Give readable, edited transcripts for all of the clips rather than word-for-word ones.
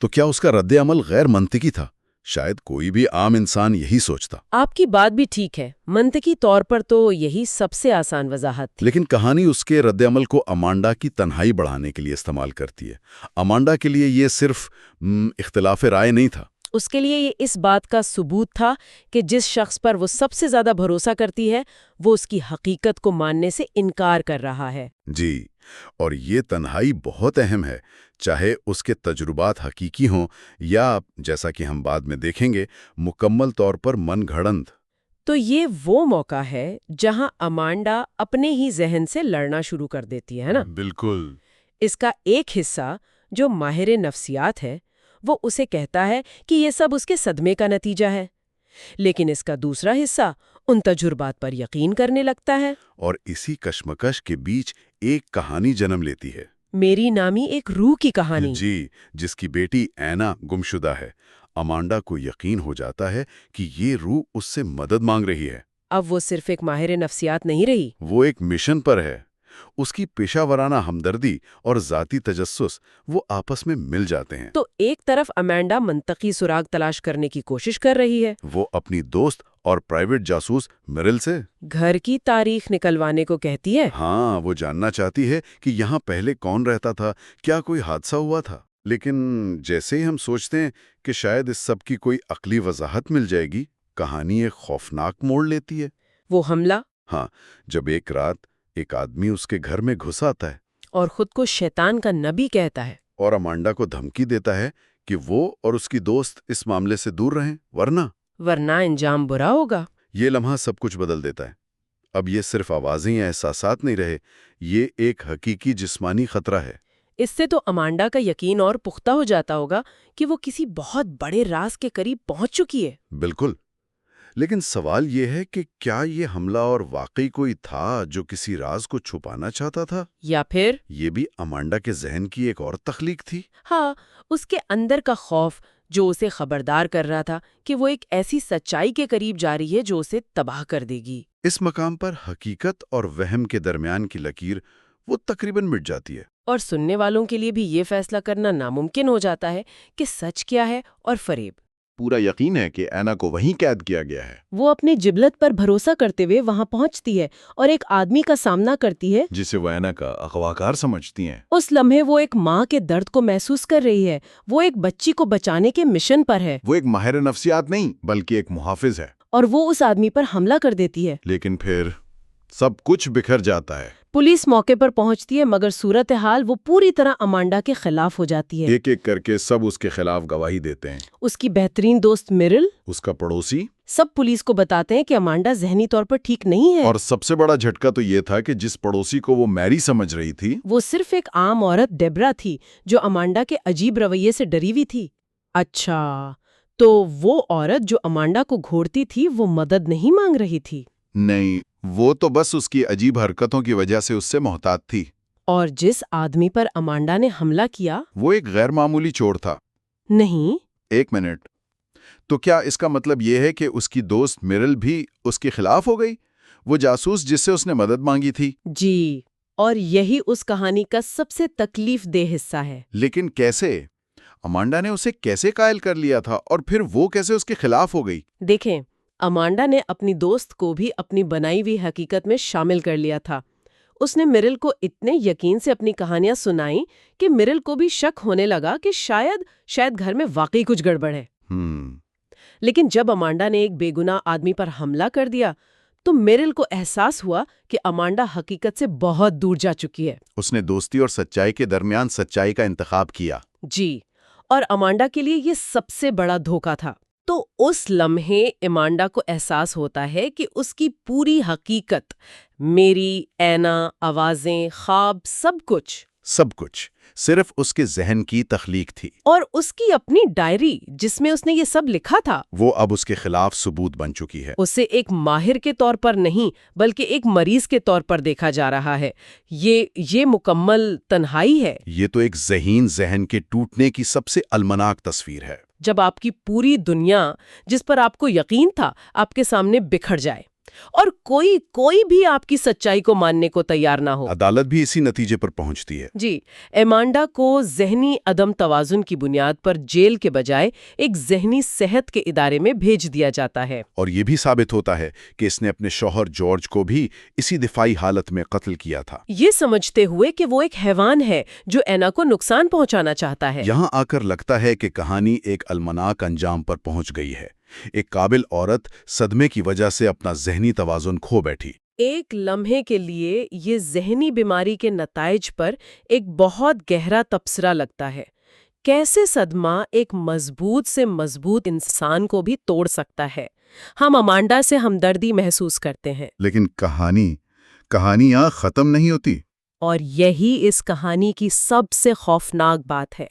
تو کیا اس کا رد عمل غیر منطقی تھا؟ شاید کوئی بھی عام انسان یہی سوچتا۔ آپ کی بات بھی ٹھیک ہے، منطقی طور پر تو یہی سب سے آسان وضاحت تھی۔ لیکن کہانی اس کے رد عمل کو امانڈا کی تنہائی بڑھانے کے لیے استعمال کرتی ہے۔ امانڈا کے لیے یہ صرف اختلاف رائے نہیں تھا، اس کے لیے یہ اس بات کا ثبوت تھا کہ جس شخص پر وہ سب سے زیادہ بھروسہ کرتی ہے وہ اس کی حقیقت کو ماننے سے انکار کر رہا ہے۔ جی، اور یہ تنہائی بہت اہم ہے، چاہے اس کے تجربات حقیقی ہوں یا جیسا کہ ہم بعد میں دیکھیں گے مکمل طور پر من گھڑنت۔ تو یہ وہ موقع ہے جہاں امانڈا اپنے ہی ذہن سے لڑنا شروع کر دیتی ہے نا؟ بالکل۔ اس کا ایک حصہ جو ماہر نفسیات ہے وہ اسے کہتا ہے کہ یہ سب اس کے صدمے کا نتیجہ ہے، لیکن اس کا دوسرا حصہ ان تجربات پر یقین کرنے لگتا ہے۔ اور اسی کشمکش کے بیچ ایک کہانی جنم لیتی ہے۔ میری نامی ایک روح کی کہانی۔ جی، جس کی بیٹی اینا گمشدہ ہے۔ امانڈا کو یقین ہو جاتا ہے کہ یہ روح اس سے مدد مانگ رہی ہے۔ اب وہ صرف ایک ماہر نفسیات نہیں رہی، وہ ایک مشن پر ہے۔ اس کی پیشہ ورانہ ہمدردی اور ذاتی تجسس وہ آپس میں مل جاتے ہیں۔ تو ایک طرف امانڈا منطقی سراغ تلاش کرنے کی کوشش کر رہی ہے، وہ اپنی دوست اور پرائیویٹ جاسوس میرل سے گھر کی تاریخ نکلوانے کو کہتی ہے۔ ہاں، وہ جاننا چاہتی ہے کہ یہاں پہلے کون رہتا تھا، کیا کوئی حادثہ ہوا تھا۔ لیکن جیسے ہی ہم سوچتے ہیں کہ شاید اس سب کی کوئی عقلی وضاحت مل جائے گی، کہانی ایک خوفناک موڑ لیتی ہے۔ وہ حملہ، ہاں، جب ایک رات ایک آدمی اس کے گھر میں گھس آتا ہے اور خود کو شیطان کا نبی کہتا ہے، اور امانڈا کو دھمکی دیتا ہے کہ وہ اور اس کی دوست اس معاملے سے دور رہیں ورنہ انجام برا ہوگا۔ یہ لمحہ سب کچھ بدل دیتا ہے۔ اب یہ صرف آوازیں یا احساسات نہیں رہے، یہ ایک حقیقی جسمانی خطرہ ہے۔ اس سے تو امانڈا کا یقین اور پختہ ہو جاتا ہوگا کہ وہ کسی بہت بڑے راز کے قریب پہنچ چکی ہے۔ بالکل، لیکن سوال یہ ہے کہ کیا یہ حملہ اور واقعی کوئی تھا جو کسی راز کو چھپانا چاہتا تھا؟ یا پھر یہ بھی امانڈا کے ذہن کی ایک اور تخلیق تھی؟ ہاں، اس کے اندر کا خوف جو اسے خبردار کر رہا تھا کہ وہ ایک ایسی سچائی کے قریب جا رہی ہے جو اسے تباہ کر دے گی۔ اس مقام پر حقیقت اور وہم کے درمیان کی لکیر وہ تقریباً مٹ جاتی ہے۔ اور سننے والوں کے لیے بھی یہ فیصلہ کرنا ناممکن ہو جاتا ہے کہ سچ کیا ہے اور فریب۔ پورا یقین ہے کہ اینا کو وہیں قید کیا گیا ہے، وہ اپنی جبلت پر بھروسہ کرتے ہوئے وہاں پہنچتی ہے اور ایک آدمی کا سامنا کرتی ہے جسے وہ اینا کا اغواکار سمجھتی ہیں۔ اس لمحے وہ ایک ماں کے درد کو محسوس کر رہی ہے، وہ ایک بچی کو بچانے کے مشن پر ہے، وہ ایک ماہر نفسیات نہیں بلکہ ایک محافظ ہے۔ اور وہ اس آدمی پر حملہ کر دیتی ہے۔ لیکن پھر سب کچھ بکھر جاتا ہے۔ پولیس موقع پر پہنچتی ہے مگر صورتحال وہ پوری طرح امانڈا کے خلاف ہو جاتی ہے۔ ایک ایک کر کے سب اس کے خلاف گواہی دیتے ہیں۔ اس کی بہترین دوست میرل، اس کا پڑوسی، سب پولیس کو بتاتے ہیں کہ امانڈا ذہنی طور پر ٹھیک نہیں ہے۔ اور سب سے بڑا جھٹکا تو یہ تھا کہ جس پڑوسی کو وہ میری سمجھ رہی تھی، وہ صرف ایک عام عورت ڈیبرا تھی جو امانڈا کے عجیب رویے سے ڈری ہوئی تھی۔ اچھا، تو وہ عورت جو امانڈا کو گھورتی تھی وہ مدد نہیں مانگ رہی تھی؟ نہیں، وہ تو بس اس کی عجیب حرکتوں کی وجہ سے اس سے محتاط تھی۔ اور جس آدمی پر امانڈا نے حملہ کیا؟ وہ ایک غیر معمولی چور تھا۔ نہیں۔ ایک منٹ، تو کیا اس کا مطلب یہ ہے کہ اس کی دوست میرل بھی اس کے خلاف ہو گئی؟ وہ جاسوس جس سے اس نے مدد مانگی تھی؟ جی، اور یہی اس کہانی کا سب سے تکلیف دہ حصہ ہے۔ لیکن کیسے؟ امانڈا نے اسے کیسے قائل کر لیا تھا اور پھر وہ کیسے اس کے خلاف ہو گئی؟ دیکھیں، امانڈا نے اپنی دوست کو بھی اپنی بنائی ہوئی حقیقت میں شامل کر لیا تھا۔ اس نے میرل کو اتنے یقین سے اپنی کہانیاں سنائیں کہ میرل کو بھی شک ہونے لگا کہ شاید گھر میں واقعی کچھ گڑبڑ ہے۔ لیکن جب امانڈا نے ایک بے گناہ آدمی پر حملہ کر دیا تو میرل کو احساس ہوا کہ امانڈا حقیقت سے بہت دور جا چکی ہے۔ اس نے دوستی اور سچائی کے درمیان سچائی کا انتخاب کیا۔ جی، اور امانڈا کے لیے یہ سب سے بڑا دھوکہ تھا۔ تو اس لمحے امانڈا کو احساس ہوتا ہے کہ اس کی پوری حقیقت، میری، اینا، آوازیں، خواب، سب کچھ صرف اس کے ذہن کی تخلیق تھی، اور اس کی اپنی ڈائری جس میں اس نے یہ سب لکھا تھا، وہ اب اس کے خلاف ثبوت بن چکی ہے۔ اسے ایک ماہر کے طور پر نہیں بلکہ ایک مریض کے طور پر دیکھا جا رہا ہے۔ یہ مکمل تنہائی ہے۔ یہ تو ایک ذہین ذہن کے ٹوٹنے کی سب سے المناک تصویر ہے۔ جب آپ کی پوری دنیا جس پر آپ کو یقین تھا آپ کے سامنے بکھر جائے۔ اور کوئی بھی آپ کی سچائی کو ماننے کو تیار نہ ہو۔ عدالت بھی اسی نتیجے پر پہنچتی ہے۔ جی، ایمانڈا کو ذہنی عدم توازن کی بنیاد پر جیل کے بجائے ایک ذہنی صحت کے ادارے میں بھیج دیا جاتا ہے۔ اور یہ بھی ثابت ہوتا ہے کہ اس نے اپنے شوہر جارج کو بھی اسی دفاعی حالت میں قتل کیا تھا، یہ سمجھتے ہوئے کہ وہ ایک حیوان ہے جو اینا کو نقصان پہنچانا چاہتا ہے۔ یہاں آ کر لگتا ہے کہ کہانی ایک المناک انجام پر پہنچ گئی ہے۔ ایک قابل عورت صدمے کی وجہ سے اپنا ذہنی توازن کھو بیٹھی۔ ایک لمحے کے لیے یہ ذہنی بیماری کے نتائج پر ایک بہت گہرا تبصرہ لگتا ہے۔ کیسے صدمہ ایک مضبوط سے مضبوط انسان کو بھی توڑ سکتا ہے۔ ہم امانڈا سے ہمدردی محسوس کرتے ہیں، لیکن کہانی یہاں ختم نہیں ہوتی۔ اور یہی اس کہانی کی سب سے خوفناک بات ہے۔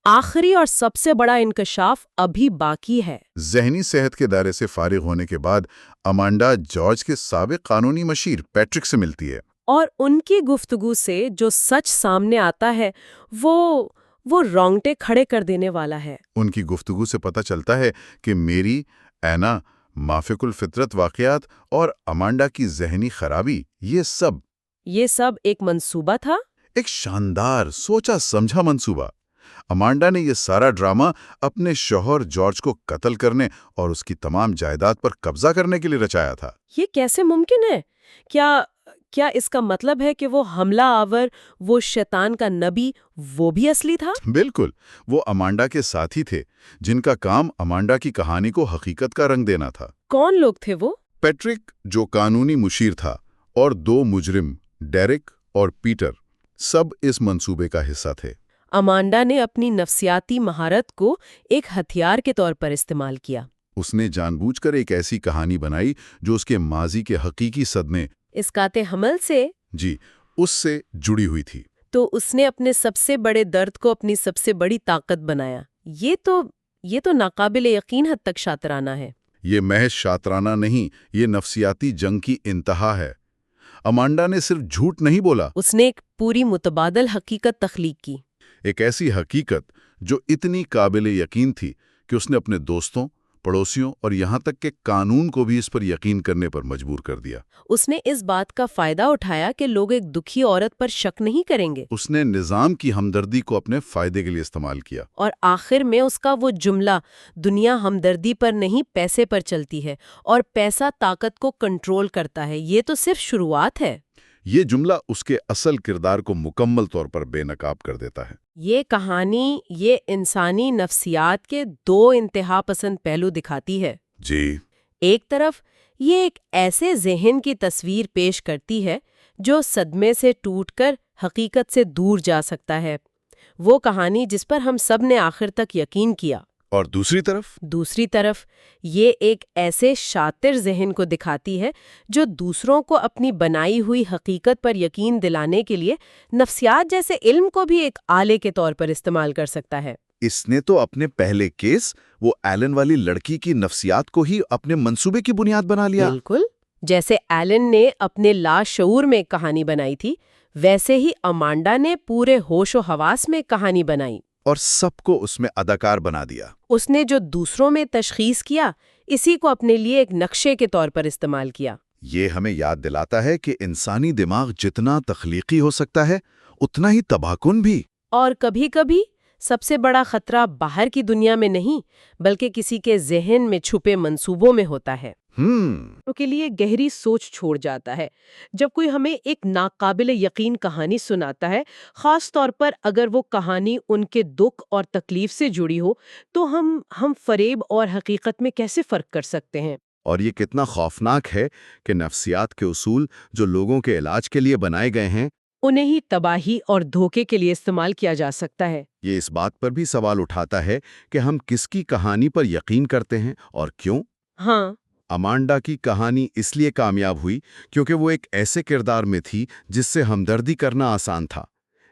آخری اور سب سے بڑا انکشاف ابھی باقی ہے۔ ذہنی صحت کے دائرے سے فارغ ہونے کے بعد امانڈا جارج کے سابق قانونی مشیر پیٹرک سے ملتی ہے، اور ان کی گفتگو سے جو سچ سامنے آتا ہے وہ رونگٹے کھڑے کر دینے والا ہے۔ ان کی گفتگو سے پتہ چلتا ہے کہ میری، اینا، مافق الفطرت واقعات اور امانڈا کی ذہنی خرابی، یہ سب ایک منصوبہ تھا۔ ایک شاندار سوچا سمجھا منصوبہ۔ امانڈا نے یہ سارا ڈرامہ اپنے شوہر جارج کو قتل کرنے اور اس کی تمام جائیداد پر قبضہ کرنے کے لیے رچایا تھا۔ یہ کیسے ممکن ہے؟ کیا اس کا مطلب ہے کہ وہ حملہ آور، وہ شیطان کا نبی، وہ بھی اصلی تھا؟ بالکل، وہ امانڈا کے ساتھی تھے جن کا کام امانڈا کی کہانی کو حقیقت کا رنگ دینا تھا۔ کون لوگ تھے وہ؟ پیٹرک جو قانونی مشیر تھا اور دو مجرم، ڈیرک اور پیٹر، سب اس منصوبے کا حصہ تھے۔ امانڈا نے اپنی نفسیاتی مہارت کو ایک ہتھیار کے طور پر استعمال کیا۔ اس نے جان بوجھ کر ایک ایسی کہانی بنائی جو اس کے ماضی کے حقیقی صدمے، اسقاط حمل سے اس سے جڑی ہوئی تھی۔ تو اس نے اپنے سب سے بڑے درد کو اپنی سب سے بڑی طاقت بنایا۔ یہ تو ناقابل یقین حد تک شاطرانہ ہے۔ یہ محض شاطرانہ نہیں، یہ نفسیاتی جنگ کی انتہا ہے۔ امانڈا نے صرف جھوٹ نہیں بولا، اس نے ایک پوری متبادل حقیقت تخلیق کی۔ ایک ایسی حقیقت جو اتنی قابل یقین تھی کہ اس نے اپنے دوستوں، پڑوسیوں اور یہاں تک کہ قانون کو بھی اس پر یقین کرنے پر مجبور کر دیا۔ اس نے اس بات کا فائدہ اٹھایا کہ لوگ ایک دکھی عورت پر شک نہیں کریں گے۔ اس نے نظام کی ہمدردی کو اپنے فائدے کے لیے استعمال کیا۔ اور آخر میں اس کا وہ جملہ، دنیا ہمدردی پر نہیں پیسے پر چلتی ہے اور پیسہ طاقت کو کنٹرول کرتا ہے، یہ تو صرف شروعات ہے۔ یہ جملہ اس کے اصل کردار کو مکمل طور پر بے نقاب کر دیتا ہے۔ یہ کہانی یہ انسانی نفسیات کے دو انتہا پسند پہلو دکھاتی ہے۔ ایک طرف یہ ایک ایسے ذہن کی تصویر پیش کرتی ہے جو صدمے سے ٹوٹ کر حقیقت سے دور جا سکتا ہے، وہ کہانی جس پر ہم سب نے آخر تک یقین کیا۔ اور دوسری طرف یہ ایک ایسے شاطر ذہن کو دکھاتی ہے جو دوسروں کو اپنی بنائی ہوئی حقیقت پر یقین دلانے کے لیے نفسیات جیسے علم کو بھی ایک آلے کے طور پر استعمال کر سکتا ہے۔ اس نے تو اپنے پہلے کیس، وہ ایلن والی لڑکی کی نفسیات کو ہی اپنے منصوبے کی بنیاد بنا لیا۔ بالکل، جیسے ایلن نے اپنے لاشعور میں کہانی بنائی تھی، ویسے ہی امانڈا نے پورے ہوش و حواس میں کہانی بنائی اور سب کو اس میں اداکار بنا دیا۔ اس نے جو دوسروں میں تشخیص کیا، اسی کو اپنے لیے ایک نقشے کے طور پر استعمال کیا۔ یہ ہمیں یاد دلاتا ہے کہ انسانی دماغ جتنا تخلیقی ہو سکتا ہے، اتنا ہی تباہ کن بھی۔ اور کبھی کبھی سب سے بڑا خطرہ باہر کی دنیا میں نہیں، بلکہ کسی کے ذہن میں چھپے منصوبوں میں ہوتا ہے۔ کے لیے گہری سوچ چھوڑ جاتا ہے جب کوئی ہمیں ایک ناقابل یقین کہانی سناتا ہے، خاص طور پر اگر وہ کہانی ان کے دکھ اور تکلیف سے جڑی ہو، تو ہم فریب اور حقیقت میں کیسے فرق کر سکتے ہیں؟ اور یہ کتنا خوفناک ہے کہ نفسیات کے اصول جو لوگوں کے علاج کے لیے بنائے گئے ہیں، انہیں ہی تباہی اور دھوکے کے لیے استعمال کیا جا سکتا ہے۔ یہ اس بات پر بھی سوال اٹھاتا ہے کہ ہم کس کی کہانی پر یقین کرتے ہیں اور کیوں؟ امانڈا کی کہانی اس لیے کامیاب ہوئی کیونکہ وہ ایک ایسے کردار میں تھی جس سے ہمدردی کرنا آسان تھا،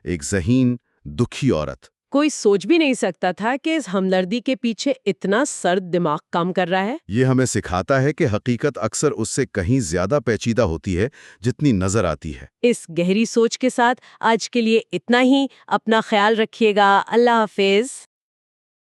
ایک ذہین، دکھی عورت۔ کوئی سوچ بھی نہیں سکتا تھا کہ اس ہمدردی کے پیچھے اتنا سرد دماغ کام کر رہا ہے۔ یہ ہمیں سکھاتا ہے کہ حقیقت اکثر اس سے کہیں زیادہ پیچیدہ ہوتی ہے جتنی نظر آتی ہے۔ اس گہری سوچ کے ساتھ آج کے لیے اتنا ہی۔ اپنا خیال رکھیے گا۔ اللہ حافظ۔